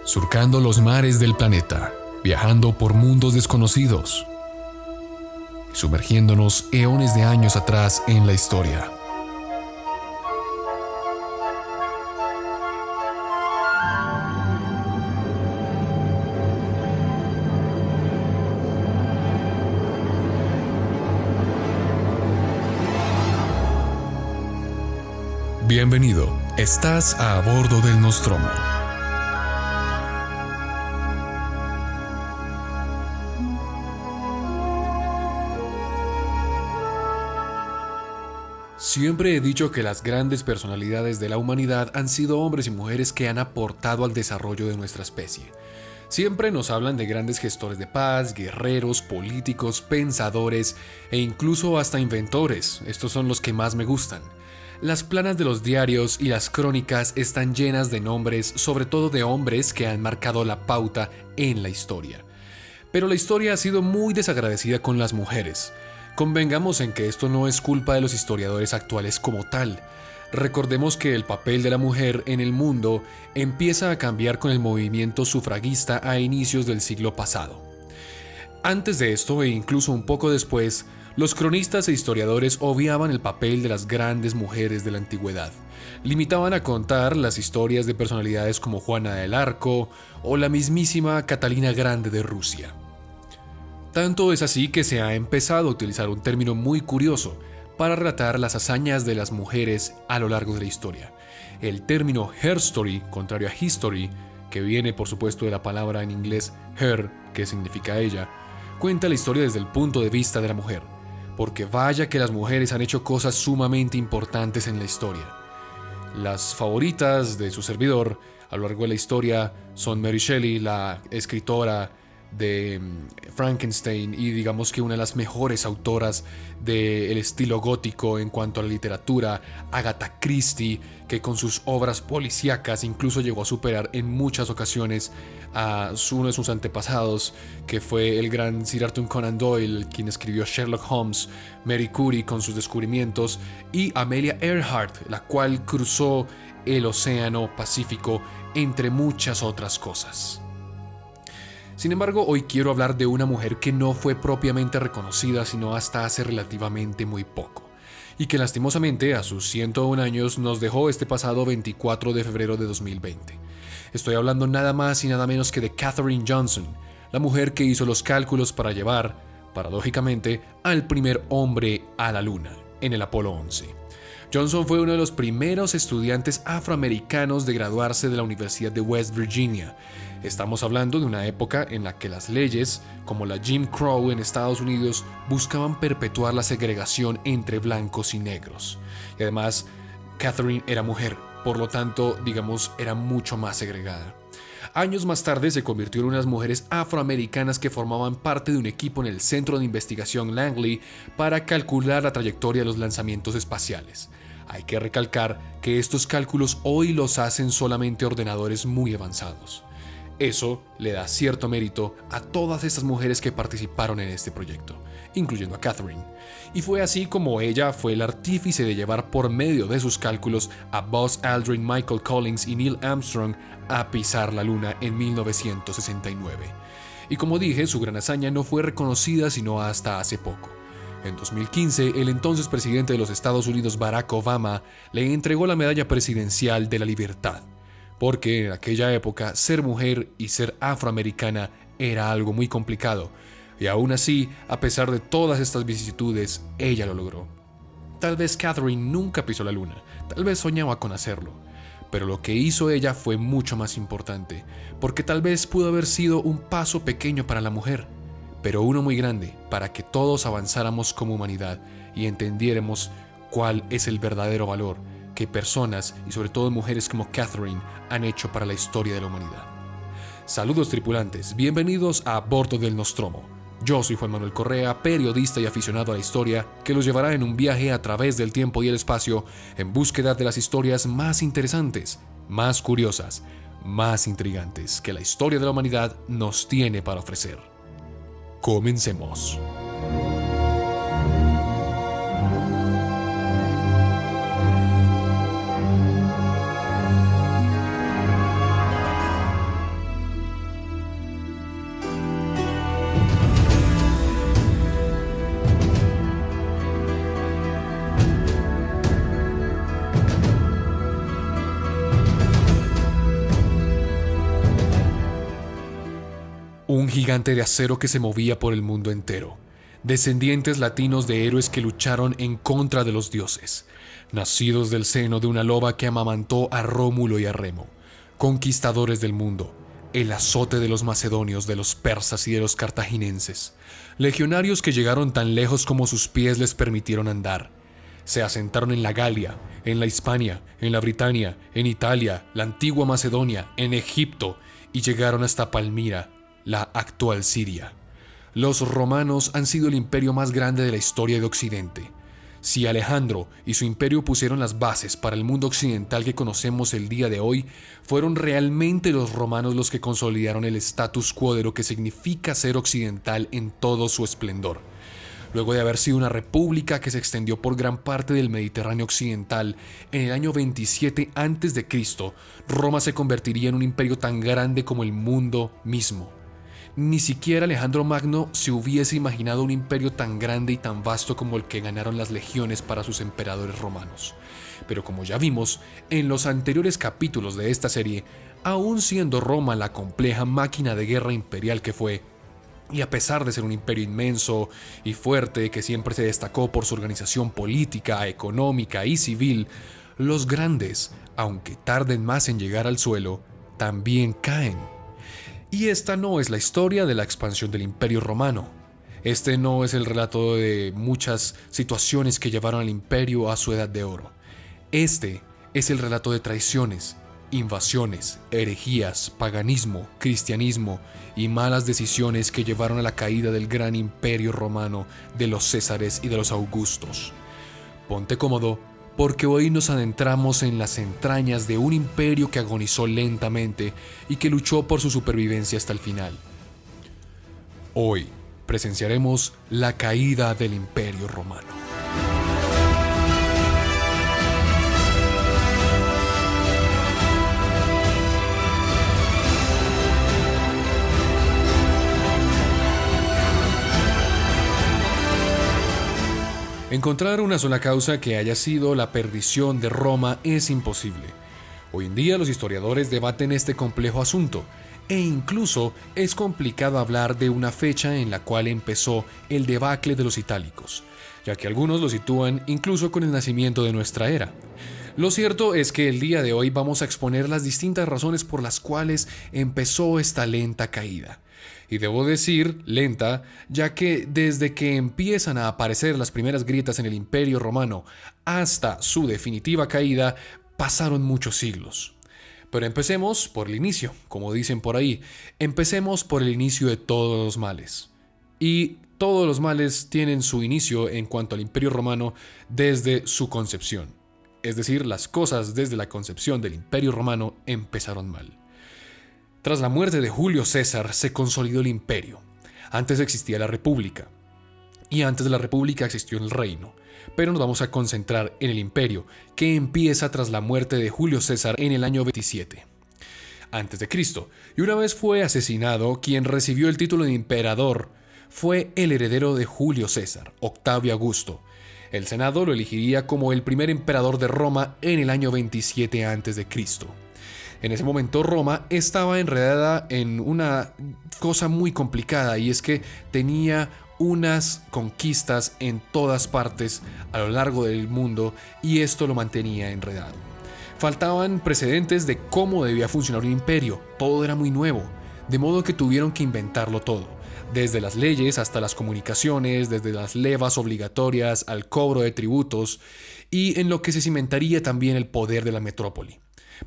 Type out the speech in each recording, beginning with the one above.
surcando los mares del planeta, viajando por mundos desconocidos, sumergiéndonos eones de años atrás en la historia. Bienvenido, estás a bordo del Nostromo. Siempre he dicho que las grandes personalidades de la humanidad han sido hombres y mujeres que han aportado al desarrollo de nuestra especie. Siempre nos hablan de grandes gestores de paz, guerreros, políticos, pensadores e incluso hasta inventores. Estos son los que más me gustan. Las planas de los diarios y las crónicas están llenas de nombres, sobre todo de hombres que han marcado la pauta en la historia. Pero la historia ha sido muy desagradecida con las mujeres. Convengamos en que esto no es culpa de los historiadores actuales como tal. Recordemos que el papel de la mujer en el mundo empieza a cambiar con el movimiento sufragista a inicios del siglo pasado. Antes de esto, e incluso un poco después, los cronistas e historiadores obviaban el papel de las grandes mujeres de la antigüedad. Limitaban a contar las historias de personalidades como Juana del Arco o la mismísima Catalina Grande de Rusia. Tanto es así que se ha empezado a utilizar un término muy curioso para relatar las hazañas de las mujeres a lo largo de la historia. El término her story, contrario a history, que viene por supuesto de la palabra en inglés her, que significa ella, cuenta la historia desde el punto de vista de la mujer. Porque vaya que las mujeres han hecho cosas sumamente importantes en la historia. Las favoritas de su servidor a lo largo de la historia son Mary Shelley, la escritora de Frankenstein y digamos que una de las mejores autoras del estilo gótico en cuanto a la literatura, Agatha Christie, que con sus obras policíacas incluso llegó a superar en muchas ocasiones a uno de sus antepasados, que fue el gran Sir Arthur Conan Doyle, quien escribió Sherlock Holmes, Marie Curie con sus descubrimientos y Amelia Earhart, la cual cruzó el océano Pacífico entre muchas otras cosas. Sin embargo, hoy quiero hablar de una mujer que no fue propiamente reconocida sino hasta hace relativamente muy poco, y que lastimosamente a sus 101 años nos dejó este pasado 24 de febrero de 2020. Estoy hablando nada más y nada menos que de Katherine Johnson, la mujer que hizo los cálculos para llevar, paradójicamente, al primer hombre a la Luna, en el Apolo 11. Johnson fue uno de los primeros estudiantes afroamericanos de graduarse de la Universidad de West Virginia. Estamos hablando de una época en la que las leyes, como la Jim Crow en Estados Unidos, buscaban perpetuar la segregación entre blancos y negros. Y además, Katherine era mujer, por lo tanto, digamos, era mucho más segregada. Años más tarde se convirtió en unas mujeres afroamericanas que formaban parte de un equipo en el Centro de Investigación Langley para calcular la trayectoria de los lanzamientos espaciales. Hay que recalcar que estos cálculos hoy los hacen solamente ordenadores muy avanzados. Eso le da cierto mérito a todas estas mujeres que participaron en este proyecto, incluyendo a Katherine. Y fue así como ella fue el artífice de llevar por medio de sus cálculos a Buzz Aldrin, Michael Collins y Neil Armstrong a pisar la Luna en 1969. Y como dije, su gran hazaña no fue reconocida sino hasta hace poco. En 2015, el entonces presidente de los Estados Unidos, Barack Obama, le entregó la Medalla Presidencial de la Libertad, porque en aquella época ser mujer y ser afroamericana era algo muy complicado, y aún así, a pesar de todas estas vicisitudes, ella lo logró. Tal vez Katherine nunca pisó la Luna, tal vez soñaba con hacerlo, pero lo que hizo ella fue mucho más importante, porque tal vez pudo haber sido un paso pequeño para la mujer, pero uno muy grande para que todos avanzáramos como humanidad y entendiéramos cuál es el verdadero valor que personas, y sobre todo mujeres como Katherine, han hecho para la historia de la humanidad. Saludos tripulantes, bienvenidos a bordo del Nostromo. Yo soy Juan Manuel Correa, periodista y aficionado a la historia, que los llevará en un viaje a través del tiempo y el espacio en búsqueda de las historias más interesantes, más curiosas, más intrigantes que la historia de la humanidad nos tiene para ofrecer. Comencemos. Un gigante de acero que se movía por el mundo entero. Descendientes latinos de héroes que lucharon en contra de los dioses, nacidos del seno de una loba que amamantó a Rómulo y a Remo, conquistadores del mundo, el azote de los macedonios, de los persas y de los cartaginenses, legionarios que llegaron tan lejos como sus pies les permitieron andar. Se asentaron en la Galia, en la Hispania, en la Britania, en Italia, la antigua Macedonia, en Egipto y llegaron hasta Palmira, la actual Siria. Los romanos han sido el imperio más grande de la historia de Occidente. Si Alejandro y su imperio pusieron las bases para el mundo occidental que conocemos el día de hoy, fueron realmente los romanos los que consolidaron el status quo de lo que significa ser occidental en todo su esplendor. Luego de haber sido una república que se extendió por gran parte del Mediterráneo occidental, en el año 27 a.C., Roma se convertiría en un imperio tan grande como el mundo mismo. Ni siquiera Alejandro Magno se hubiese imaginado un imperio tan grande y tan vasto como el que ganaron las legiones para sus emperadores romanos. Pero como ya vimos en los anteriores capítulos de esta serie, aún siendo Roma la compleja máquina de guerra imperial que fue, y a pesar de ser un imperio inmenso y fuerte que siempre se destacó por su organización política, económica y civil, los grandes, aunque tarden más en llegar al suelo, también caen. Y esta no es la historia de la expansión del Imperio Romano. Este no es el relato de muchas situaciones que llevaron al imperio a su edad de oro. Este es el relato de traiciones, invasiones, herejías, paganismo, cristianismo y malas decisiones que llevaron a la caída del gran imperio romano de los Césares y de los Augustos. Ponte cómodo, porque hoy nos adentramos en las entrañas de un imperio que agonizó lentamente y que luchó por su supervivencia hasta el final. Hoy presenciaremos la caída del Imperio Romano. Encontrar una sola causa que haya sido la perdición de Roma es imposible. Hoy en día los historiadores debaten este complejo asunto, e incluso es complicado hablar de una fecha en la cual empezó el debacle de los itálicos, ya que algunos lo sitúan incluso con el nacimiento de nuestra era. Lo cierto es que el día de hoy vamos a exponer las distintas razones por las cuales empezó esta lenta caída. Y debo decir lenta, ya que desde que empiezan a aparecer las primeras grietas en el Imperio Romano hasta su definitiva caída, pasaron muchos siglos. Pero empecemos por el inicio, como dicen por ahí. Empecemos por el inicio de todos los males. Y todos los males tienen su inicio en cuanto al Imperio Romano desde su concepción. Es decir, las cosas desde la concepción del Imperio Romano empezaron mal. Tras la muerte de Julio César se consolidó el imperio. Antes existía la república. Y antes de la república existió el reino. Pero nos vamos a concentrar en el imperio, que empieza tras la muerte de Julio César en el año 27 antes de Cristo. Y una vez fue asesinado, quien recibió el título de emperador fue el heredero de Julio César, Octavio Augusto. El Senado lo elegiría como el primer emperador de Roma en el año 27 antes de Cristo. En ese momento Roma estaba enredada en una cosa muy complicada, y es que tenía unas conquistas en todas partes a lo largo del mundo, y esto lo mantenía enredado. Faltaban precedentes de cómo debía funcionar un imperio, todo era muy nuevo, de modo que tuvieron que inventarlo todo, desde las leyes hasta las comunicaciones, desde las levas obligatorias al cobro de tributos, y en lo que se cimentaría también el poder de la metrópoli.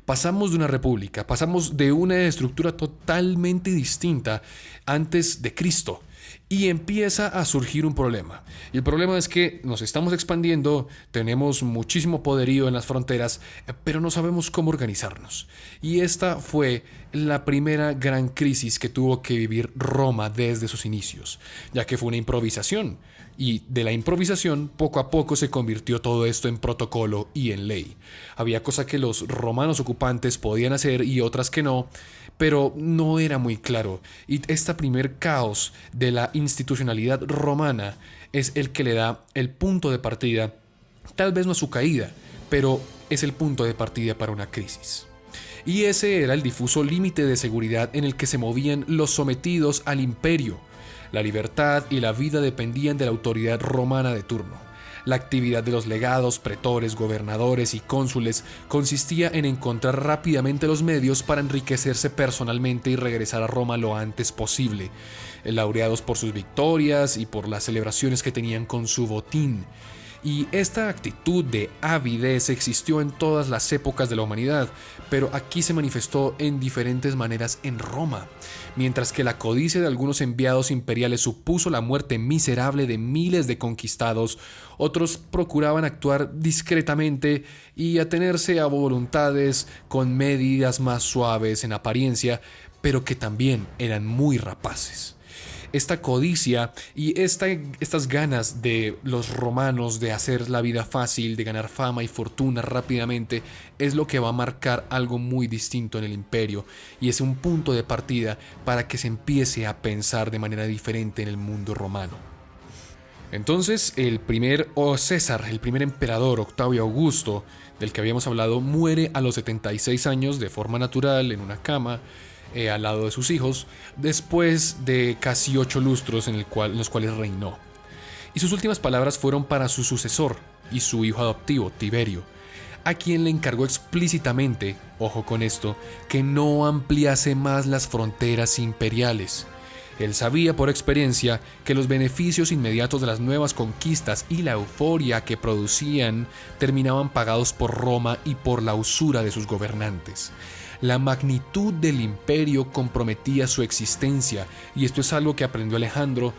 Pasamos de una república, pasamos de una estructura totalmente distinta antes de Cristo, y empieza a surgir un problema. Y el problema es que nos estamos expandiendo, tenemos muchísimo poderío en las fronteras, pero no sabemos cómo organizarnos. Y esta fue la primera gran crisis que tuvo que vivir Roma desde sus inicios, ya que fue una improvisación. Y de la improvisación, poco a poco se convirtió todo esto en protocolo y en ley. Había cosas que los romanos ocupantes podían hacer y otras que no, pero no era muy claro. Y este primer caos de la institucionalidad romana es el que le da el punto de partida, tal vez no a su caída, pero es el punto de partida para una crisis. y ese era el difuso límite de seguridad en el que se movían los sometidos al imperio. La libertad y la vida dependían de la autoridad romana de turno. La actividad de los legados, pretores, gobernadores y cónsules consistía en encontrar rápidamente los medios para enriquecerse personalmente y regresar a Roma lo antes posible, laureados por sus victorias y por las celebraciones que tenían con su botín. Y esta actitud de avidez existió en todas las épocas de la humanidad, pero aquí se manifestó en diferentes maneras en Roma. Mientras que la codicia de algunos enviados imperiales supuso la muerte miserable de miles de conquistados, otros procuraban actuar discretamente y atenerse a voluntades con medidas más suaves en apariencia, pero que también eran muy rapaces. Esta codicia y estas ganas de los romanos de hacer la vida fácil, de ganar fama y fortuna rápidamente, es lo que va a marcar algo muy distinto en el imperio, y es un punto de partida para que se empiece a pensar de manera diferente en el mundo romano. Entonces, el primer César, el primer emperador, Octavio Augusto, del que habíamos hablado, muere a los 76 años de forma natural en una cama, al lado de sus hijos, después de casi 8 lustros en los cuales reinó. Y sus últimas palabras fueron para su sucesor y su hijo adoptivo, Tiberio, a quien le encargó explícitamente, ojo con esto, que no ampliase más las fronteras imperiales. Él sabía por experiencia que los beneficios inmediatos de las nuevas conquistas y la euforia que producían terminaban pagados por Roma y por la usura de sus gobernantes. La magnitud del imperio comprometía su existencia, y esto es algo que aprendió Alejandro,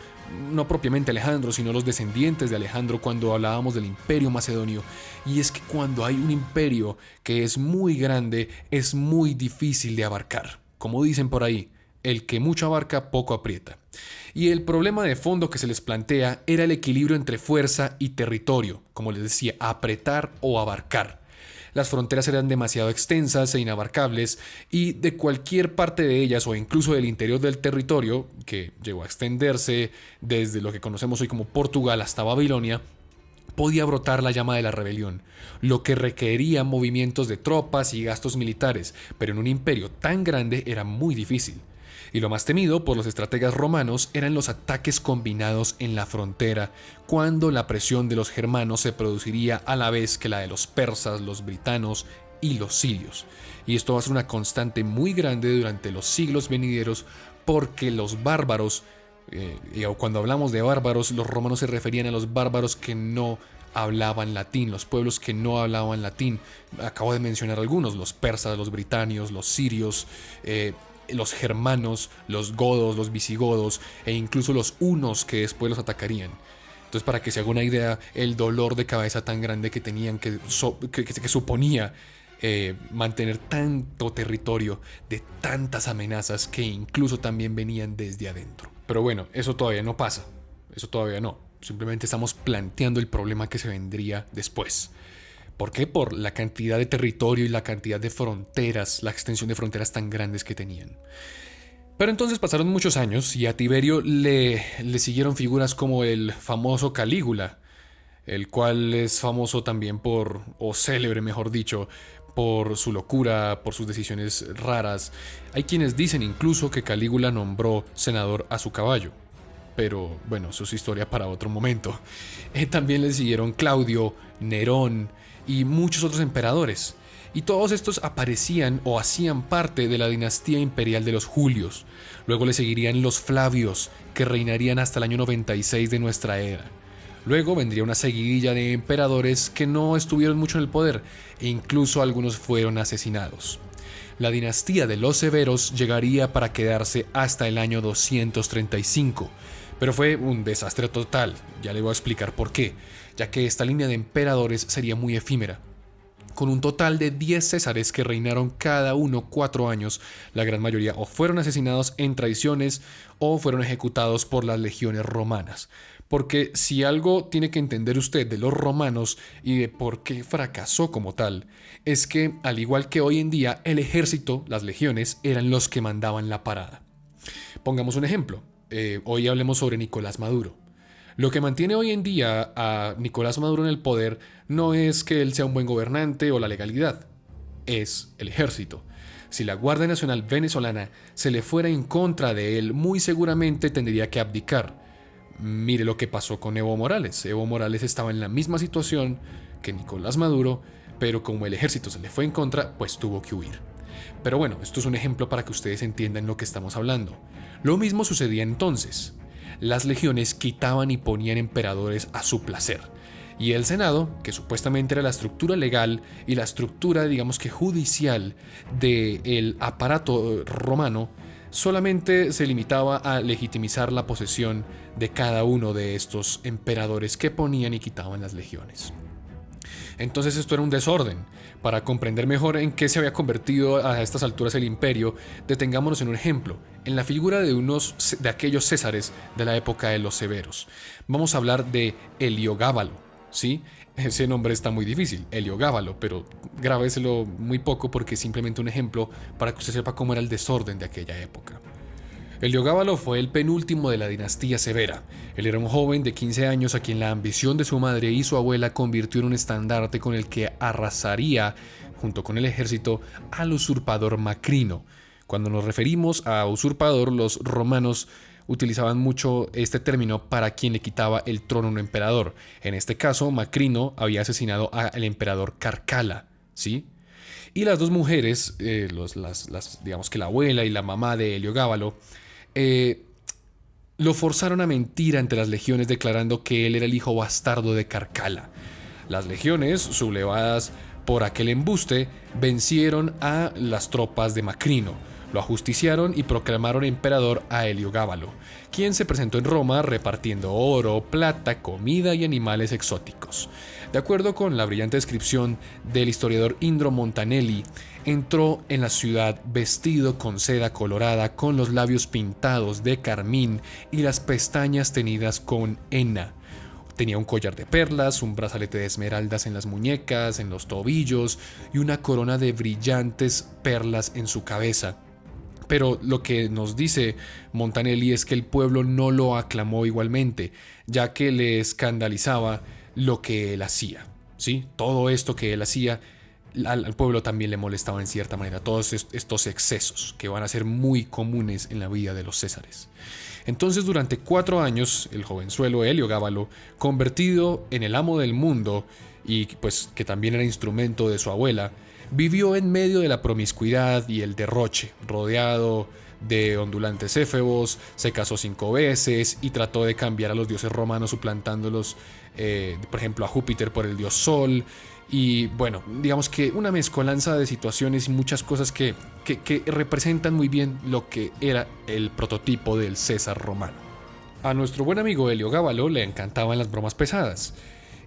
no propiamente Alejandro, sino los descendientes de Alejandro cuando hablábamos del imperio macedonio, y es que cuando hay un imperio que es muy grande, es muy difícil de abarcar. Como dicen por ahí, el que mucho abarca, poco aprieta. Y el problema de fondo que se les plantea era el equilibrio entre fuerza y territorio, como les decía, apretar o abarcar. Las fronteras eran demasiado extensas e inabarcables, y de cualquier parte de ellas o incluso del interior del territorio, que llegó a extenderse desde lo que conocemos hoy como Portugal hasta Babilonia, podía brotar la llama de la rebelión, lo que requería movimientos de tropas y gastos militares, pero en un imperio tan grande era muy difícil. Y lo más temido por los estrategas romanos eran los ataques combinados en la frontera, cuando la presión de los germanos se produciría a la vez que la de los persas, los britanos y los sirios. Y esto va a ser una constante muy grande durante los siglos venideros, porque los bárbaros, cuando hablamos de bárbaros, los romanos se referían a los bárbaros que no hablaban latín, los pueblos que no hablaban latín. Acabo de mencionar algunos: los persas, los britanios, los sirios, los germanos, los godos, los visigodos e incluso los hunos, que después los atacarían. Entonces, para que se haga una idea, el dolor de cabeza tan grande que tenían, que suponía mantener tanto territorio de tantas amenazas que incluso también venían desde adentro. Pero bueno, eso todavía no pasa, eso todavía no. Simplemente estamos planteando el problema que se vendría después. ¿Por qué? Por la cantidad de territorio y la cantidad de fronteras, la extensión de fronteras tan grandes que tenían. Pero entonces pasaron muchos años y a Tiberio le siguieron figuras como el famoso Calígula, el cual es famoso también o célebre mejor dicho, por su locura, por sus decisiones raras. Hay quienes dicen incluso que Calígula nombró senador a su caballo. Pero bueno, eso es historia para otro momento. También le siguieron Claudio, Nerón y muchos otros emperadores, y todos estos aparecían o hacían parte de la dinastía imperial de los Julios. Luego le seguirían los Flavios, que reinarían hasta el año 96 de nuestra era. Luego vendría una seguidilla de emperadores que no estuvieron mucho en el poder, e incluso algunos fueron asesinados. La dinastía de los Severos llegaría para quedarse hasta el año 235, pero fue un desastre total. Ya le voy a explicar por qué, ya que esta línea de emperadores sería muy efímera. Con un total de 10 césares que reinaron cada uno 4 años, la gran mayoría o fueron asesinados en traiciones o fueron ejecutados por las legiones romanas. Porque si algo tiene que entender usted de los romanos y de por qué fracasó como tal, es que, al igual que hoy en día, el ejército, las legiones, eran los que mandaban la parada. Pongamos un ejemplo. Hoy hablemos sobre Nicolás Maduro. Lo que mantiene hoy en día a Nicolás Maduro en el poder no es que él sea un buen gobernante o la legalidad. es el ejército. Si la Guardia Nacional venezolana se le fuera en contra de él, muy seguramente tendría que abdicar. Mire lo que pasó con Evo Morales. Evo Morales estaba en la misma situación que Nicolás Maduro, pero como el ejército se le fue en contra, pues tuvo que huir. Pero bueno, esto es un ejemplo para que ustedes entiendan lo que estamos hablando. Lo mismo sucedía entonces. Las legiones quitaban y ponían emperadores a su placer. Y el Senado, que supuestamente era la estructura legal y la estructura, digamos que judicial del aparato romano, solamente se limitaba a legitimizar la posesión de cada uno de estos emperadores que ponían y quitaban las legiones. Entonces esto era un desorden. Para comprender mejor en qué se había convertido a estas alturas el imperio, detengámonos en un ejemplo, en la figura de aquellos césares de la época de los severos. Vamos a hablar de Heliogábalo, ¿sí? Ese nombre está muy difícil, Heliogábalo, pero grábeselo muy poco porque es simplemente un ejemplo para que usted sepa cómo era el desorden de aquella época. Heliogábalo fue el penúltimo de la dinastía severa. Él era un joven de 15 años a quien la ambición de su madre y su abuela convirtió en un estandarte con el que arrasaría, junto con el ejército, al usurpador Macrino. Cuando nos referimos a usurpador, los romanos utilizaban mucho este término para quien le quitaba el trono a un emperador. En este caso, Macrino había asesinado al emperador Carcala, ¿sí? Y las dos mujeres, digamos que la abuela y la mamá de Heliogábalo, lo forzaron a mentir ante las legiones declarando que él era el hijo bastardo de Carcala. Las legiones, sublevadas por aquel embuste, vencieron a las tropas de Macrino, lo ajusticiaron y proclamaron emperador a Heliogábalo, quien se presentó en Roma repartiendo oro, plata, comida y animales exóticos. De acuerdo con la brillante descripción del historiador Indro Montanelli, entró en la ciudad vestido con seda colorada, con los labios pintados de carmín y las pestañas teñidas con henna. Tenía un collar de perlas, un brazalete de esmeraldas en las muñecas, en los tobillos y una corona de brillantes perlas en su cabeza. Pero lo que nos dice Montanelli es que el pueblo no lo aclamó igualmente, ya que le escandalizaba lo que él hacía, ¿sí? Todo esto que él hacía, al pueblo también le molestaba en cierta manera, todos estos excesos que van a ser muy comunes en la vida de los césares. Entonces, durante 4 años, el jovenzuelo Heliogábalo, convertido en el amo del mundo y pues que también era instrumento de su abuela, vivió en medio de la promiscuidad y el derroche, rodeado de ondulantes éfebos, se casó 5 veces y trató de cambiar a los dioses romanos suplantándolos, por ejemplo, a Júpiter por el dios Sol. Y bueno, digamos que una mezcolanza de situaciones y muchas cosas que representan muy bien lo que era el prototipo del César romano. A nuestro buen amigo Heliogábalo le encantaban las bromas pesadas.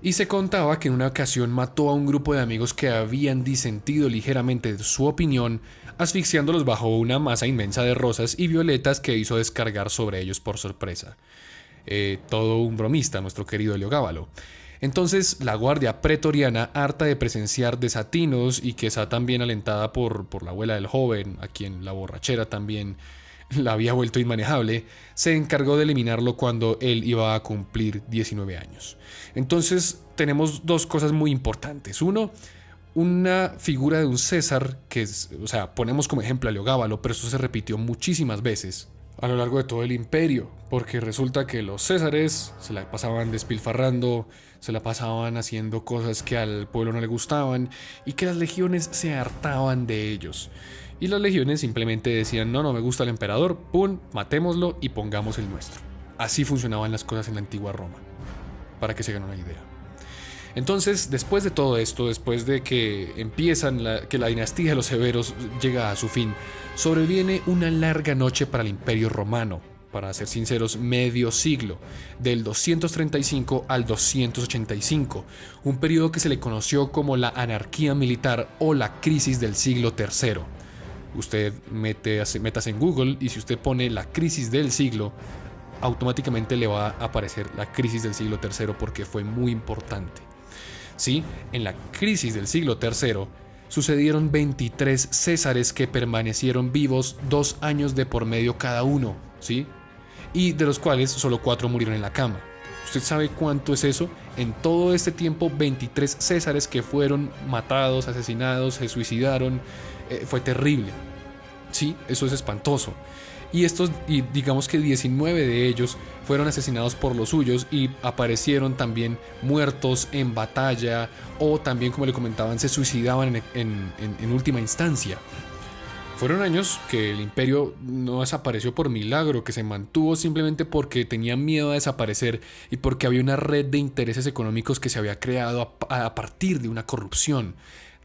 Y se contaba que en una ocasión mató a un grupo de amigos que habían disentido ligeramente de su opinión, asfixiándolos bajo una masa inmensa de rosas y violetas que hizo descargar sobre ellos por sorpresa. Todo un bromista, nuestro querido Heliogábalo. Entonces la guardia pretoriana, harta de presenciar desatinos y quizá también alentada por la abuela del joven, a quien la borrachera también la había vuelto inmanejable, se encargó de eliminarlo cuando él iba a cumplir 19 años. Entonces tenemos 2 cosas muy importantes. Uno, una figura de un César que ponemos como ejemplo a Heliogábalo, pero eso se repitió muchísimas veces a lo largo de todo el imperio, porque resulta que los césares se la pasaban despilfarrando, se la pasaban haciendo cosas que al pueblo no le gustaban y que las legiones se hartaban de ellos. Y las legiones simplemente decían, no me gusta el emperador, ¡pum!, matémoslo y pongamos el nuestro. Así funcionaban las cosas en la antigua Roma, para que se hagan una idea. Entonces, después de todo esto, después de que que la dinastía de los severos llega a su fin, sobreviene una larga noche para el imperio romano, para ser sinceros, medio siglo, del 235 al 285, un periodo que se le conoció como la anarquía militar o la crisis del siglo III. Usted métase en Google y si usted pone la crisis del siglo, automáticamente le va a aparecer la crisis del siglo III porque fue muy importante. Sí, en la crisis del siglo III sucedieron 23 césares que permanecieron vivos 2 años de por medio cada uno, ¿sí? Y de los cuales solo 4 murieron en la cama. ¿Usted sabe cuánto es eso? En todo este tiempo, 23 césares que fueron matados, asesinados, se suicidaron. Fue terrible. Sí, eso es espantoso. Y digamos que 19 de ellos fueron asesinados por los suyos y aparecieron también muertos en batalla, o también, como le comentaban, se suicidaban en última instancia. Fueron años que el imperio no desapareció por milagro, que se mantuvo simplemente porque tenían miedo a desaparecer y porque había una red de intereses económicos que se había creado a partir de una corrupción.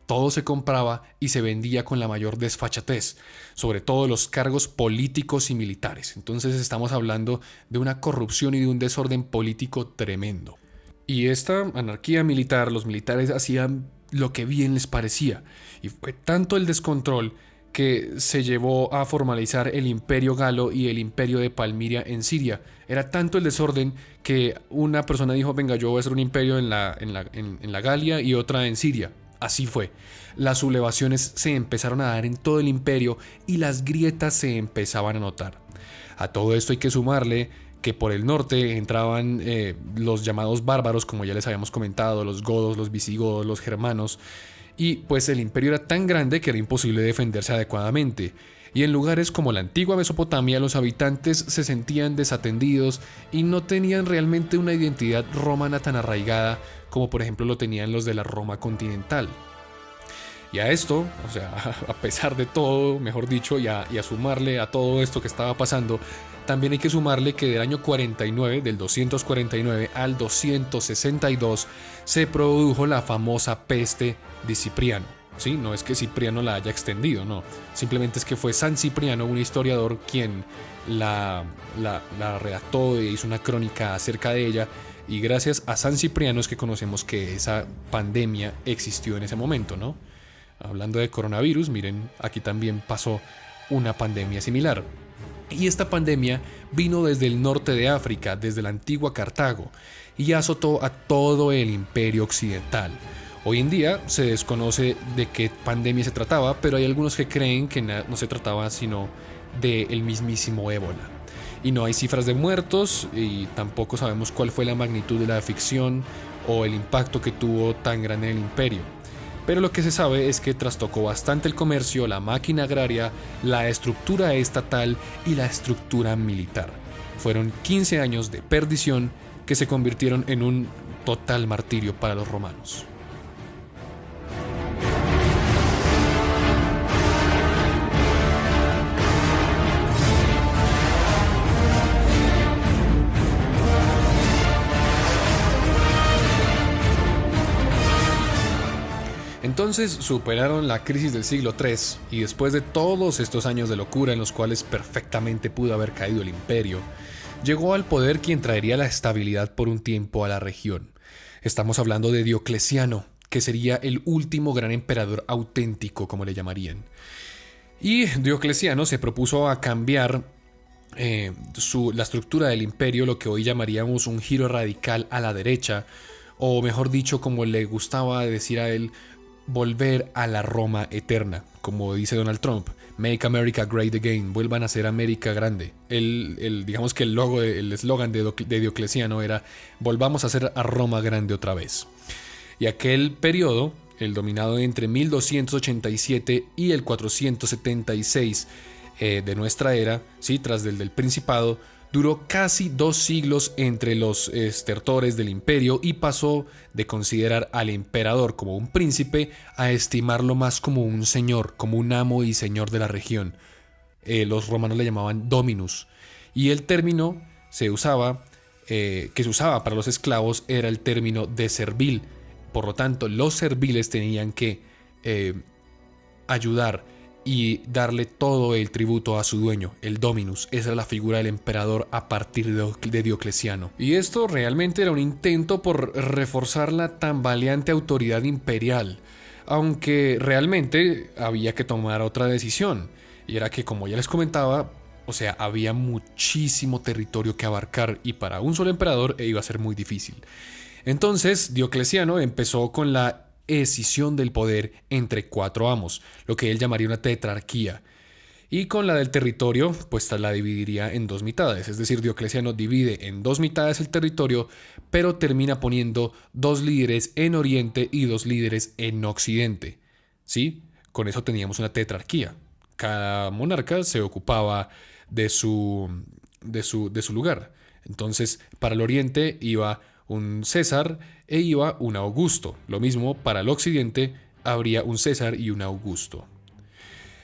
Todo se compraba y se vendía con la mayor desfachatez, sobre todo los cargos políticos y militares. Entonces estamos hablando de una corrupción y de un desorden político tremendo. Y esta anarquía militar, los militares hacían lo que bien les parecía. Y fue tanto el descontrol que se llevó a formalizar el imperio galo y el imperio de Palmiria en Siria. Era tanto el desorden que una persona dijo: venga, yo voy a hacer un imperio en la Galia y otra en Siria. Así fue. Las sublevaciones se empezaron a dar en todo el imperio y las grietas se empezaban a notar. A todo esto hay que sumarle que por el norte entraban los llamados bárbaros, como ya les habíamos comentado, los godos, los visigodos, los germanos, y pues el imperio era tan grande que era imposible defenderse adecuadamente. Y en lugares como la antigua Mesopotamia, los habitantes se sentían desatendidos y no tenían realmente una identidad romana tan arraigada como por ejemplo lo tenían los de la Roma continental. Y a esto, o sea, a pesar de todo, mejor dicho, y a sumarle a todo esto que estaba pasando, también hay que sumarle que del año 49, del 249 al 262, se produjo la famosa peste de Cipriano. ¿Sí? No es que Cipriano la haya extendido, no. Simplemente es que fue San Cipriano, un historiador, quien la redactó e hizo una crónica acerca de ella. Y gracias a San Cipriano es que conocemos que esa pandemia existió en ese momento, ¿no? Hablando de coronavirus, miren, aquí también pasó una pandemia similar. Y esta pandemia vino desde el norte de África, desde la antigua Cartago, y azotó a todo el imperio occidental. Hoy en día se desconoce de qué pandemia se trataba, pero hay algunos que creen que no se trataba sino del mismísimo ébola. Y no hay cifras de muertos y tampoco sabemos cuál fue la magnitud de la aflicción o el impacto que tuvo tan grande en el imperio. Pero lo que se sabe es que trastocó bastante el comercio, la máquina agraria, la estructura estatal y la estructura militar. Fueron 15 años de perdición que se convirtieron en un total martirio para los romanos. Entonces superaron la crisis del siglo III y después de todos estos años de locura en los cuales perfectamente pudo haber caído el imperio, llegó al poder quien traería la estabilidad por un tiempo a la región. Estamos hablando de Diocleciano, que sería el último gran emperador auténtico, como le llamarían. Y Diocleciano se propuso a cambiar la estructura del imperio, lo que hoy llamaríamos un giro radical a la derecha, o mejor dicho, como le gustaba decir a él, volver a la Roma eterna, como dice Donald Trump, Make America Great Again, vuelvan a ser América grande. Digamos que el eslogan de Diocleciano era volvamos a hacer a Roma grande otra vez. Y aquel periodo, el dominado entre 1287 y el 476 de nuestra era, ¿sí? Tras del Principado, duró casi 2 siglos entre los estertores del imperio y pasó de considerar al emperador como un príncipe a estimarlo más como un señor, como un amo y señor de la región. Los romanos le llamaban dominus. Y el término que se usaba para los esclavos era el término de servil. Por lo tanto, los serviles tenían que ayudar y darle todo el tributo a su dueño, el dominus. Esa era la figura del emperador a partir de Diocleciano. Y esto realmente era un intento por reforzar la tambaleante autoridad imperial, aunque realmente había que tomar otra decisión, y era que, como ya les comentaba, o sea, había muchísimo territorio que abarcar y para un solo emperador iba a ser muy difícil. Entonces Diocleciano empezó con la escisión del poder entre 4 amos, lo que él llamaría una tetrarquía. Y con la del territorio, pues la dividiría en dos mitades. Es decir, Diocleciano divide en dos mitades el territorio, pero termina poniendo dos líderes en Oriente y dos líderes en Occidente. ¿Sí? Con eso teníamos una tetrarquía. Cada monarca se ocupaba de su lugar. Entonces, para el Oriente iba un César e iba un Augusto. Lo mismo para el Occidente, habría un César y un Augusto.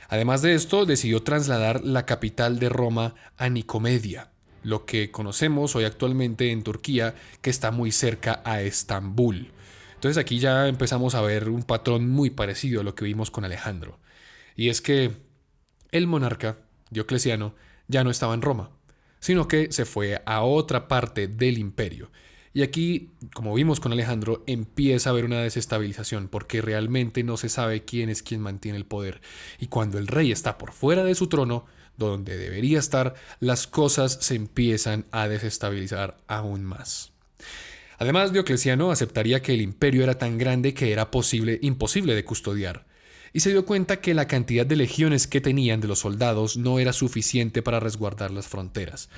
Además de esto, decidió trasladar la capital de Roma a Nicomedia, lo que conocemos hoy actualmente en Turquía, que está muy cerca a Estambul. Entonces aquí ya empezamos a ver un patrón muy parecido a lo que vimos con Alejandro. Y es que el monarca, Diocleciano, ya no estaba en Roma, sino que se fue a otra parte del imperio. Y aquí, como vimos con Alejandro, empieza a haber una desestabilización porque realmente no se sabe quién es quien mantiene el poder. Y cuando el rey está por fuera de su trono, donde debería estar, las cosas se empiezan a desestabilizar aún más. Además, Diocleciano aceptaría que el imperio era tan grande que era imposible de custodiar, y se dio cuenta que la cantidad de legiones que tenían de los soldados no era suficiente para resguardar las fronteras.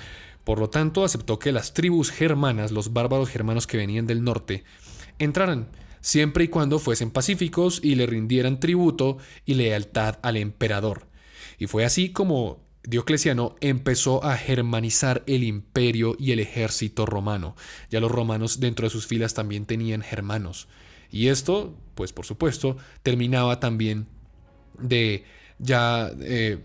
Por lo tanto, aceptó que las tribus germanas, los bárbaros germanos que venían del norte, entraran, siempre y cuando fuesen pacíficos y le rindieran tributo y lealtad al emperador. Y fue así como Diocleciano empezó a germanizar el imperio y el ejército romano. Ya los romanos dentro de sus filas también tenían germanos. Y esto, pues por supuesto, terminaba también de ya,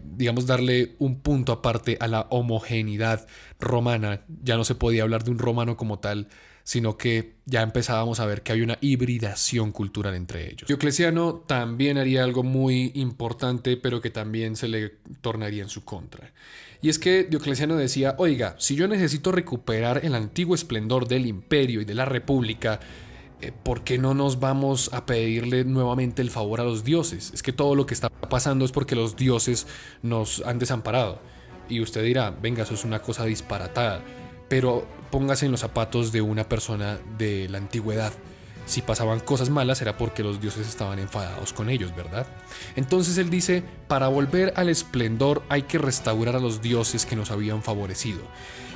digamos, darle un punto aparte a la homogeneidad romana. Ya no se podía hablar de un romano como tal, sino que ya empezábamos a ver que había una hibridación cultural entre ellos. Diocleciano también haría algo muy importante, pero que también se le tornaría en su contra. Y es que Diocleciano decía, oiga, si yo necesito recuperar el antiguo esplendor del imperio y de la república, ¿por qué no nos vamos a pedirle nuevamente el favor a los dioses? Es que todo lo que está pasando es porque los dioses nos han desamparado. Y usted dirá, venga, eso es una cosa disparatada. Pero póngase en los zapatos de una persona de la antigüedad. Si pasaban cosas malas era porque los dioses estaban enfadados con ellos, ¿verdad? Entonces él dice, para volver al esplendor hay que restaurar a los dioses que nos habían favorecido.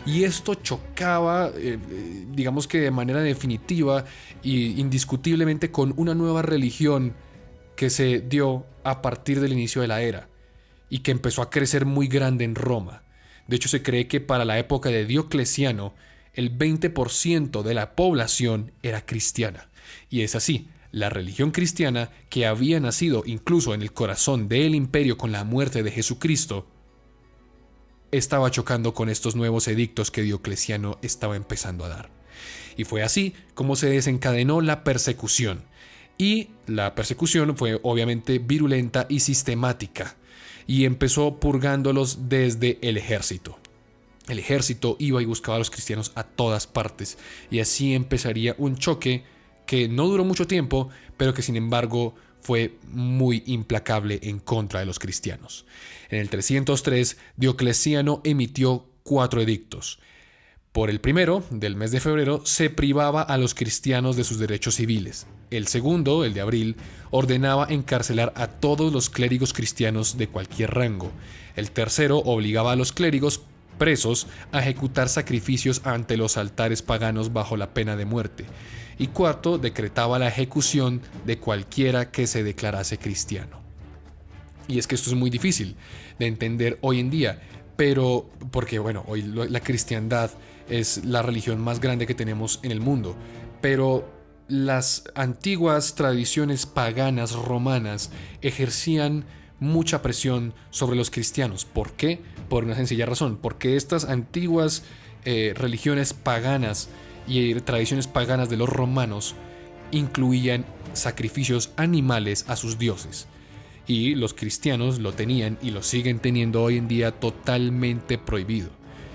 Y esto chocaba, digamos que de manera definitiva e indiscutiblemente con una nueva religión que se dio a partir del inicio de la era y que empezó a crecer muy grande en Roma. De hecho, se cree que para la época de Diocleciano, el 20% de la población era cristiana. Y es así, la religión cristiana, que había nacido incluso en el corazón del imperio con la muerte de Jesucristo, estaba chocando con estos nuevos edictos que Diocleciano estaba empezando a dar. Y fue así como se desencadenó la persecución. Y la persecución fue obviamente virulenta y sistemática, y empezó purgándolos desde el ejército. El ejército iba y buscaba a los cristianos a todas partes, y así empezaría un choque que no duró mucho tiempo, pero que sin embargo fue muy implacable en contra de los cristianos. En el 303, Diocleciano emitió 4 edictos. Por el primero, del mes de febrero, se privaba a los cristianos de sus derechos civiles. El segundo, el de abril, ordenaba encarcelar a todos los clérigos cristianos de cualquier rango. El tercero obligaba a los clérigos presos a ejecutar sacrificios ante los altares paganos bajo la pena de muerte. Y cuarto, decretaba la ejecución de cualquiera que se declarase cristiano. Y es que esto es muy difícil de entender hoy en día, pero porque bueno, hoy la cristiandad es la religión más grande que tenemos en el mundo, pero las antiguas tradiciones paganas romanas ejercían mucha presión sobre los cristianos. ¿Por qué? Por una sencilla razón, porque estas antiguas religiones paganas y tradiciones paganas de los romanos incluían sacrificios animales a sus dioses. Y los cristianos lo tenían y lo siguen teniendo hoy en día totalmente prohibido.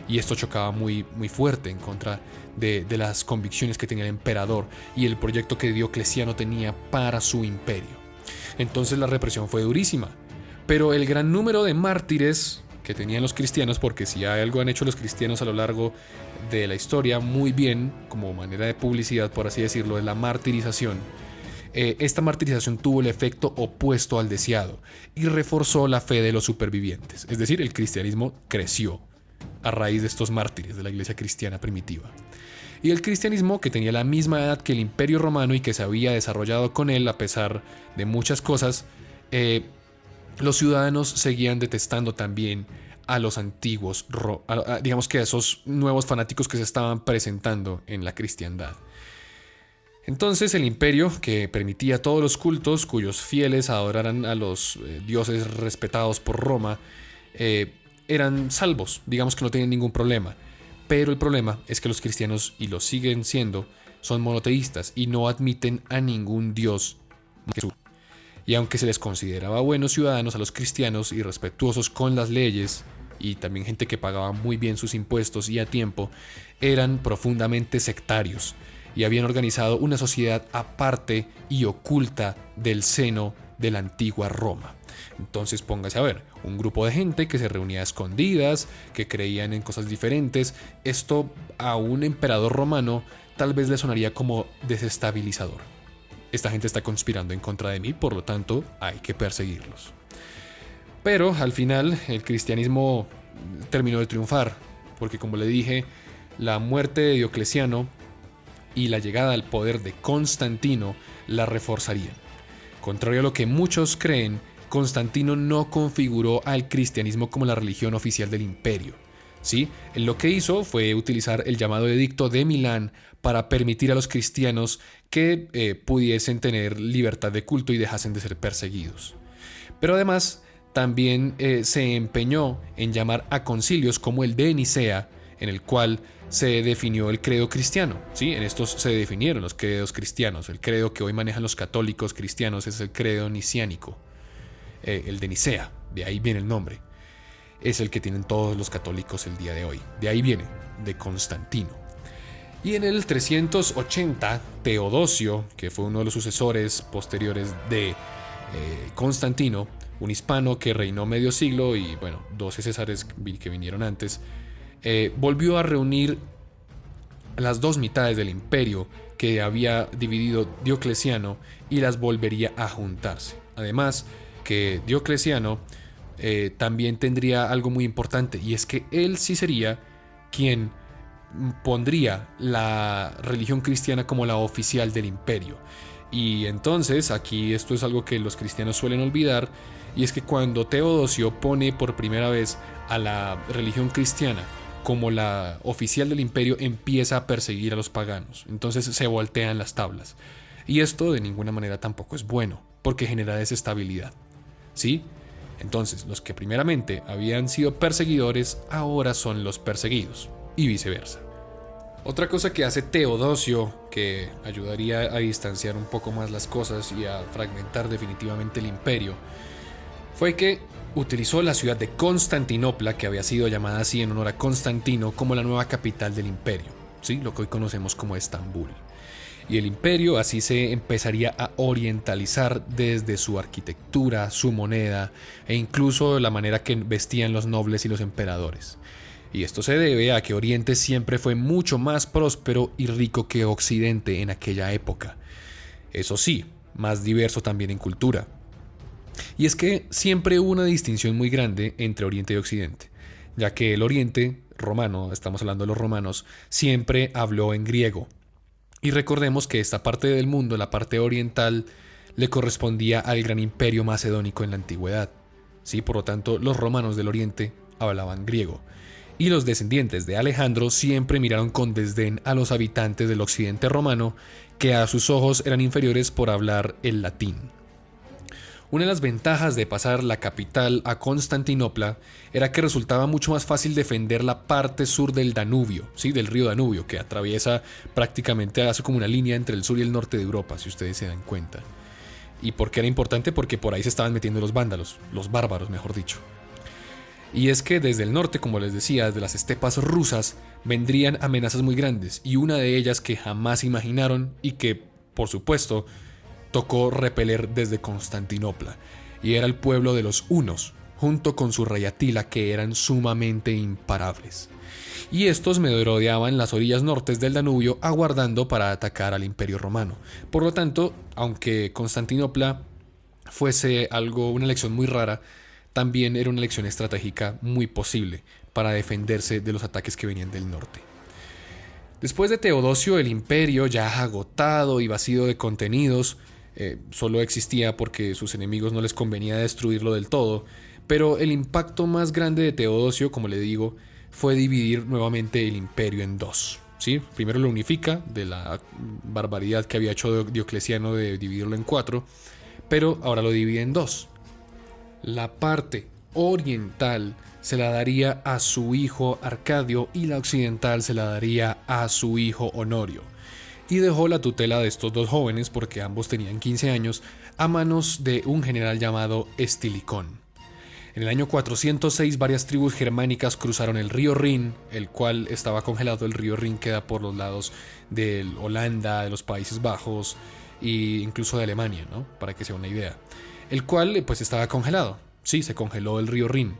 Y esto chocaba muy, muy fuerte en contra de las convicciones que tenía el emperador y el proyecto que Diocleciano tenía para su imperio. Entonces la represión fue durísima. Pero el gran número de mártires que tenían los cristianos, porque si algo han hecho los cristianos a lo largo de la historia muy bien, como manera de publicidad, por así decirlo, es la martirización. esta martirización tuvo el efecto opuesto al deseado y reforzó la fe de los supervivientes. Es decir, el cristianismo creció a raíz de estos mártires de la iglesia cristiana primitiva. Y el cristianismo, que tenía la misma edad que el Imperio Romano y que se había desarrollado con él a pesar de muchas cosas, los ciudadanos seguían detestando también a los antiguos, digamos que a esos nuevos fanáticos que se estaban presentando en la cristiandad. Entonces el imperio, que permitía todos los cultos cuyos fieles adoraran a los dioses respetados por Roma, eran salvos, digamos que no tenían ningún problema. Pero el problema es que los cristianos, y lo siguen siendo, son monoteístas y no admiten a ningún dios más que Jesús. Y aunque se les consideraba buenos ciudadanos a los cristianos y respetuosos con las leyes, y también gente que pagaba muy bien sus impuestos y a tiempo, eran profundamente sectarios y habían organizado una sociedad aparte y oculta del seno de la antigua Roma. Entonces póngase a ver, un grupo de gente que se reunía a escondidas, que creían en cosas diferentes. Esto a un emperador romano tal vez le sonaría como desestabilizador. Esta gente está conspirando en contra de mí, por lo tanto hay que perseguirlos. Pero al final el cristianismo terminó de triunfar, porque como le dije, la muerte de Diocleciano y la llegada al poder de Constantino la reforzarían. Contrario a lo que muchos creen, Constantino no configuró al cristianismo como la religión oficial del imperio. ¿Sí? Él lo que hizo fue utilizar el llamado Edicto de Milán para permitir a los cristianos que pudiesen tener libertad de culto y dejasen de ser perseguidos. Pero además también se empeñó en llamar a concilios como el de Nicea, en el cual se definió el credo cristiano. ¿Sí? En estos se definieron los credos cristianos. El credo que hoy manejan los católicos cristianos es el credo niciánico. El de Nicea, de ahí viene el nombre. Es el que tienen todos los católicos el día de hoy. De ahí viene, de Constantino. Y en el 380, Teodosio, que fue uno de los sucesores posteriores de Constantino, un hispano que reinó medio siglo y, bueno, 12 césares que vinieron antes, volvió a reunir las dos mitades del imperio que había dividido Diocleciano y las volvería a juntarse. Además, que Diocleciano también tendría algo muy importante, y es que él sí sería quien pondría la religión cristiana como la oficial del imperio. Y entonces aquí esto es algo que los cristianos suelen olvidar, y es que cuando Teodosio pone por primera vez a la religión cristiana como la oficial del imperio, empieza a perseguir a los paganos. Entonces se voltean las tablas, y esto de ninguna manera tampoco es bueno, porque genera desestabilidad. ¿Sí? Entonces, los que primeramente habían sido perseguidores, ahora son los perseguidos, y viceversa. Otra cosa que hace Teodosio, que ayudaría a distanciar un poco más las cosas y a fragmentar definitivamente el imperio, fue que utilizó la ciudad de Constantinopla, que había sido llamada así en honor a Constantino, como la nueva capital del imperio, ¿sí? Lo que hoy conocemos como Estambul. Y el imperio así se empezaría a orientalizar desde su arquitectura, su moneda e incluso la manera que vestían los nobles y los emperadores. Y esto se debe a que Oriente siempre fue mucho más próspero y rico que Occidente en aquella época. Eso sí, más diverso también en cultura. Y es que siempre hubo una distinción muy grande entre Oriente y Occidente, ya que el Oriente romano, estamos hablando de los romanos, siempre habló en griego. Y recordemos que esta parte del mundo, la parte oriental, le correspondía al gran imperio macedónico en la antigüedad. ¿Sí? Por lo tanto, los romanos del oriente hablaban griego. Y los descendientes de Alejandro siempre miraron con desdén a los habitantes del occidente romano, que a sus ojos eran inferiores por hablar el latín. Una de las ventajas de pasar la capital a Constantinopla era que resultaba mucho más fácil defender la parte sur del Danubio, ¿sí? Del río Danubio, que atraviesa prácticamente, hace como una línea entre el sur y el norte de Europa, si ustedes se dan cuenta. ¿Y por qué era importante? Porque por ahí se estaban metiendo los vándalos, los bárbaros, mejor dicho. Y es que desde el norte, como les decía, desde las estepas rusas, vendrían amenazas muy grandes, y una de ellas que jamás imaginaron y que, por supuesto, tocó repeler desde Constantinopla, y era el pueblo de los hunos, junto con su rey Atila, que eran sumamente imparables. Y estos merodeaban las orillas nortes del Danubio aguardando para atacar al Imperio Romano. Por lo tanto, aunque Constantinopla fuese una elección muy rara, también era una elección estratégica muy posible para defenderse de los ataques que venían del norte. Después de Teodosio, el imperio, ya agotado y vacío de contenidos, solo existía porque sus enemigos no les convenía destruirlo del todo, pero el impacto más grande de Teodosio, como le digo, fue dividir nuevamente el imperio en dos. ¿Sí? Primero lo unifica, de la barbaridad que había hecho Diocleciano de dividirlo en 4, pero ahora lo divide en 2. La parte oriental se la daría a su hijo Arcadio y la occidental se la daría a su hijo Honorio. Y dejó la tutela de estos dos jóvenes, porque ambos tenían 15 años, a manos de un general llamado Estilicón. En el año 406 varias tribus germánicas cruzaron el río Rin, el cual estaba congelado. El río Rin queda por los lados de Holanda, de los Países Bajos e incluso de Alemania, ¿no? Para que sea una idea. El cual pues estaba congelado. Sí, se congeló el río Rin.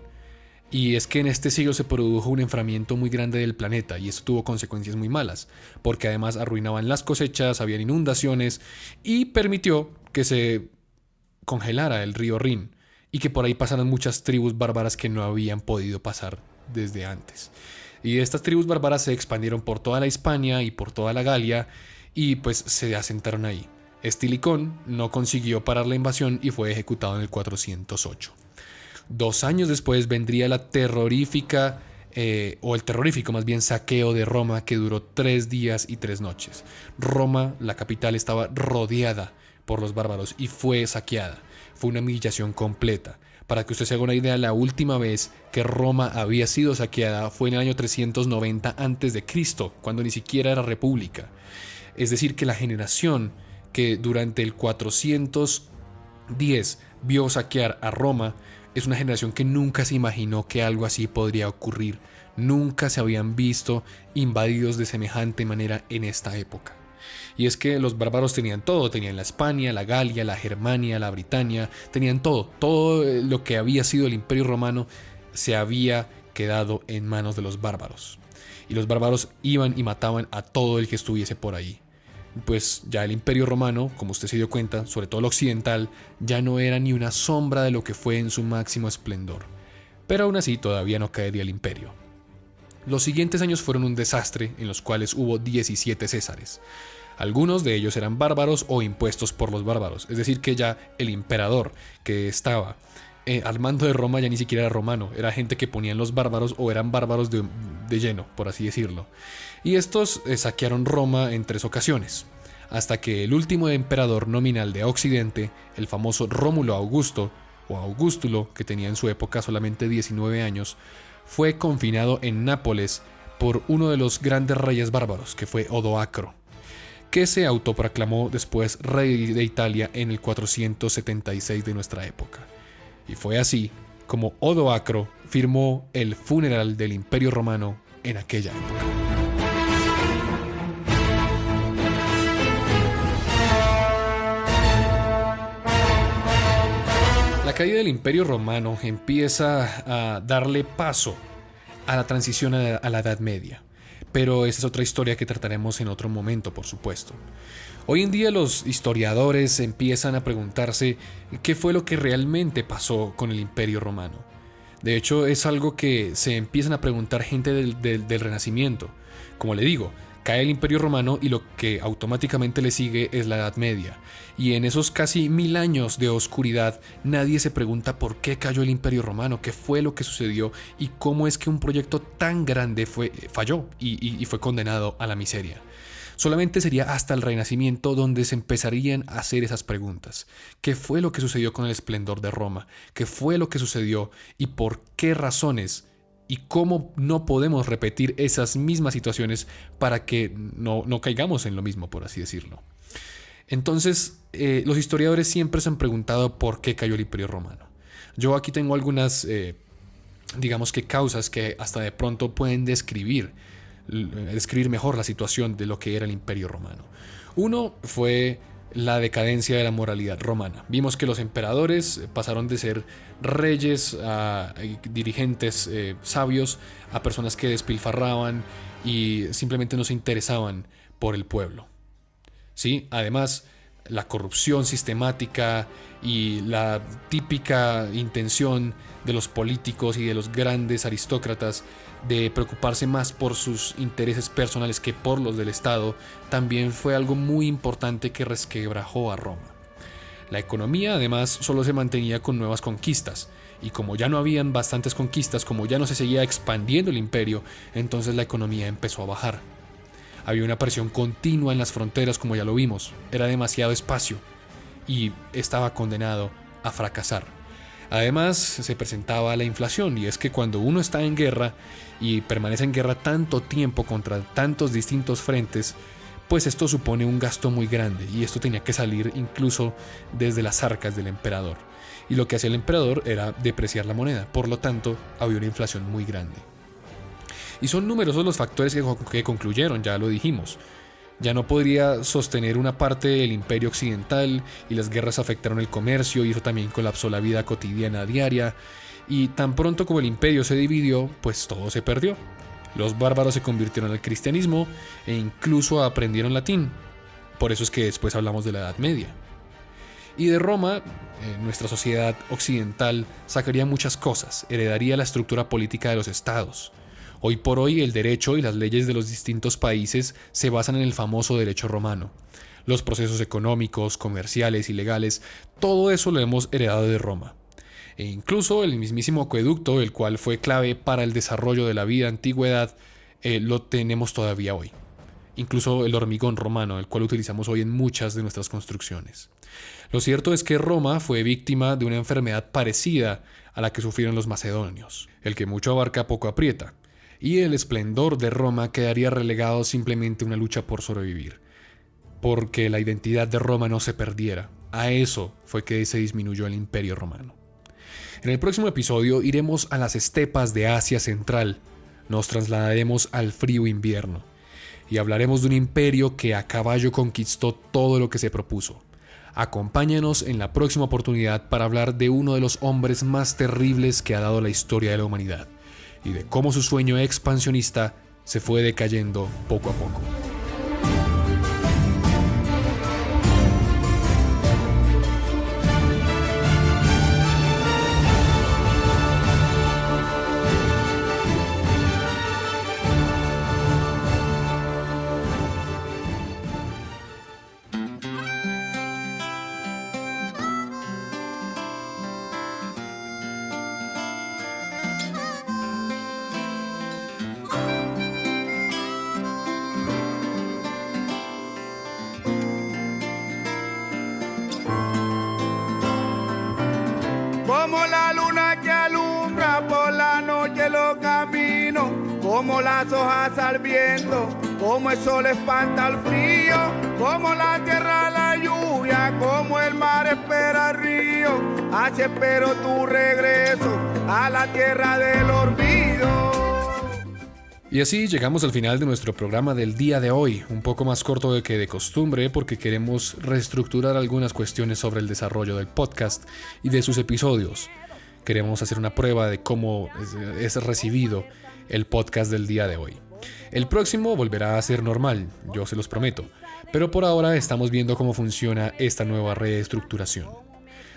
Y es que en este siglo se produjo un enfriamiento muy grande del planeta y eso tuvo consecuencias muy malas, porque además arruinaban las cosechas, habían inundaciones y permitió que se congelara el río Rin y que por ahí pasaran muchas tribus bárbaras que no habían podido pasar desde antes. Y estas tribus bárbaras se expandieron por toda la Hispania y por toda la Galia y pues se asentaron ahí. Estilicón no consiguió parar la invasión y fue ejecutado en el 408. 2 años después vendría la terrorífica, o el terrorífico más bien, saqueo de Roma, que duró 3 días y 3 noches. Roma, la capital, estaba rodeada por los bárbaros y fue saqueada. Fue una humillación completa. Para que usted se haga una idea, la última vez que Roma había sido saqueada fue en el año 390 a.C., cuando ni siquiera era república. Es decir, que la generación que durante el 410 vio saquear a Roma es una generación que nunca se imaginó que algo así podría ocurrir. Nunca se habían visto invadidos de semejante manera en esta época. Y es que los bárbaros tenían todo, tenían la Hispania, la Galia, la Germania, la Britania, tenían todo lo que había sido el Imperio Romano se había quedado en manos de los bárbaros. Y los bárbaros iban y mataban a todo el que estuviese por ahí. Pues ya el Imperio Romano, como usted se dio cuenta, sobre todo el occidental, ya no era ni una sombra de lo que fue en su máximo esplendor. Pero aún así todavía no caería el imperio. Los siguientes años fueron un desastre en los cuales hubo 17 césares. Algunos de ellos eran bárbaros o impuestos por los bárbaros, es decir que ya el emperador que estaba al mando de Roma ya ni siquiera era romano, era gente que ponían los bárbaros o eran bárbaros de lleno, por así decirlo. Y estos saquearon Roma en 3 ocasiones, hasta que el último emperador nominal de Occidente, el famoso Rómulo Augusto, o Augustulo, que tenía en su época solamente 19 años, fue confinado en Nápoles por uno de los grandes reyes bárbaros, que fue Odoacro, que se autoproclamó después rey de Italia en el 476 de nuestra época. Y fue así como Odoacro firmó el funeral del Imperio Romano en aquella época. La caída del Imperio Romano empieza a darle paso a la transición a la Edad Media. Pero esa es otra historia que trataremos en otro momento, por supuesto. Hoy en día los historiadores empiezan a preguntarse qué fue lo que realmente pasó con el Imperio Romano. De hecho, es algo que se empiezan a preguntar gente del Renacimiento. Como le digo, cae el Imperio Romano y lo que automáticamente le sigue es la Edad Media. Y en esos casi 1000 años de oscuridad, nadie se pregunta por qué cayó el Imperio Romano, qué fue lo que sucedió y cómo es que un proyecto tan grande falló y fue condenado a la miseria. Solamente sería hasta el Renacimiento donde se empezarían a hacer esas preguntas. ¿Qué fue lo que sucedió con el esplendor de Roma? ¿Qué fue lo que sucedió y por qué razones? Y cómo no podemos repetir esas mismas situaciones para que no caigamos en lo mismo, por así decirlo. Entonces, los historiadores siempre se han preguntado por qué cayó el Imperio Romano. Yo aquí tengo algunas, digamos que causas que hasta de pronto pueden describir mejor la situación de lo que era el Imperio Romano. Uno fue la decadencia de la moralidad romana. Vimos que los emperadores pasaron de ser reyes a dirigentes sabios a personas que despilfarraban y simplemente no se interesaban por el pueblo. ¿Sí? Además, la corrupción sistemática y la típica intención de los políticos y de los grandes aristócratas de preocuparse más por sus intereses personales que por los del Estado también fue algo muy importante que resquebrajó a Roma. La economía además solo se mantenía con nuevas conquistas, y como ya no habían bastantes conquistas, como ya no se seguía expandiendo el imperio, entonces la economía empezó a bajar. Había una presión continua en las fronteras, como ya lo vimos. Era demasiado espacio y estaba condenado a fracasar. Además, se presentaba la inflación, y es que cuando uno está en guerra y permanece en guerra tanto tiempo contra tantos distintos frentes, pues esto supone un gasto muy grande, y esto tenía que salir incluso desde las arcas del emperador. Y lo que hacía el emperador era depreciar la moneda, por lo tanto, había una inflación muy grande. Y son numerosos los factores que concluyeron, ya lo dijimos. Ya no podría sostener una parte del imperio occidental, y las guerras afectaron el comercio, y eso también colapsó la vida cotidiana diaria. Y tan pronto como el imperio se dividió, pues todo se perdió. Los bárbaros se convirtieron al cristianismo e incluso aprendieron latín. Por eso es que después hablamos de la Edad Media. Y de Roma, nuestra sociedad occidental sacaría muchas cosas, heredaría la estructura política de los estados. Hoy por hoy el derecho y las leyes de los distintos países se basan en el famoso derecho romano. Los procesos económicos, comerciales y legales, todo eso lo hemos heredado de Roma. E incluso el mismísimo acueducto, el cual fue clave para el desarrollo de la vida antigüedad, lo tenemos todavía hoy. Incluso el hormigón romano, el cual utilizamos hoy en muchas de nuestras construcciones. Lo cierto es que Roma fue víctima de una enfermedad parecida a la que sufrieron los macedonios. El que mucho abarca poco aprieta. Y el esplendor de Roma quedaría relegado simplemente a una lucha por sobrevivir, porque la identidad de Roma no se perdiera. A eso fue que se disminuyó el imperio romano. En el próximo episodio iremos a las estepas de Asia Central, nos trasladaremos al frío invierno, y hablaremos de un imperio que a caballo conquistó todo lo que se propuso. Acompáñanos en la próxima oportunidad para hablar de uno de los hombres más terribles que ha dado la historia de la humanidad, y de cómo su sueño expansionista se fue decayendo poco a poco. Como la luna que alumbra por la noche los caminos, como las hojas al viento, como el sol espanta el frío, como la tierra la lluvia, como el mar espera el río, así espero tu regreso a la tierra del olvido. Y así llegamos al final de nuestro programa del día de hoy, un poco más corto de que de costumbre porque queremos reestructurar algunas cuestiones sobre el desarrollo del podcast y de sus episodios. Queremos hacer una prueba de cómo es recibido el podcast del día de hoy. El próximo volverá a ser normal, yo se los prometo, pero por ahora estamos viendo cómo funciona esta nueva reestructuración.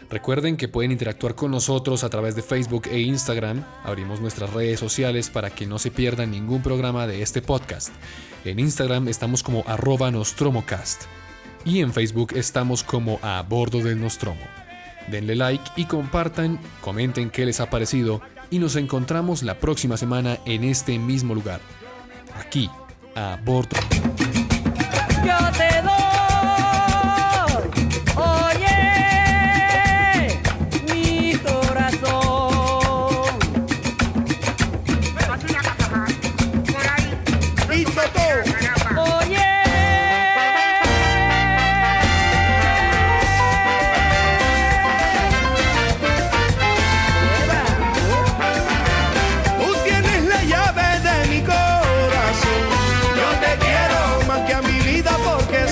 Recuerden que pueden interactuar con nosotros a través de Facebook e Instagram. Abrimos nuestras redes sociales para que no se pierdan ningún programa de este podcast. En Instagram estamos como @nostromocast y en Facebook estamos como A Bordo del Nostromo. Denle like y compartan, comenten qué les ha parecido y nos encontramos la próxima semana en este mismo lugar. Aquí, a bordo. Yo te doy, oye, mi corazón. Por ahí, listo todo. Oye, Tú tienes la llave de mi corazón. Yo te quiero más que a mi vida porque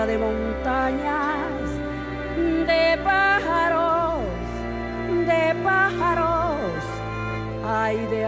llena de montañas, de pájaros, ay, de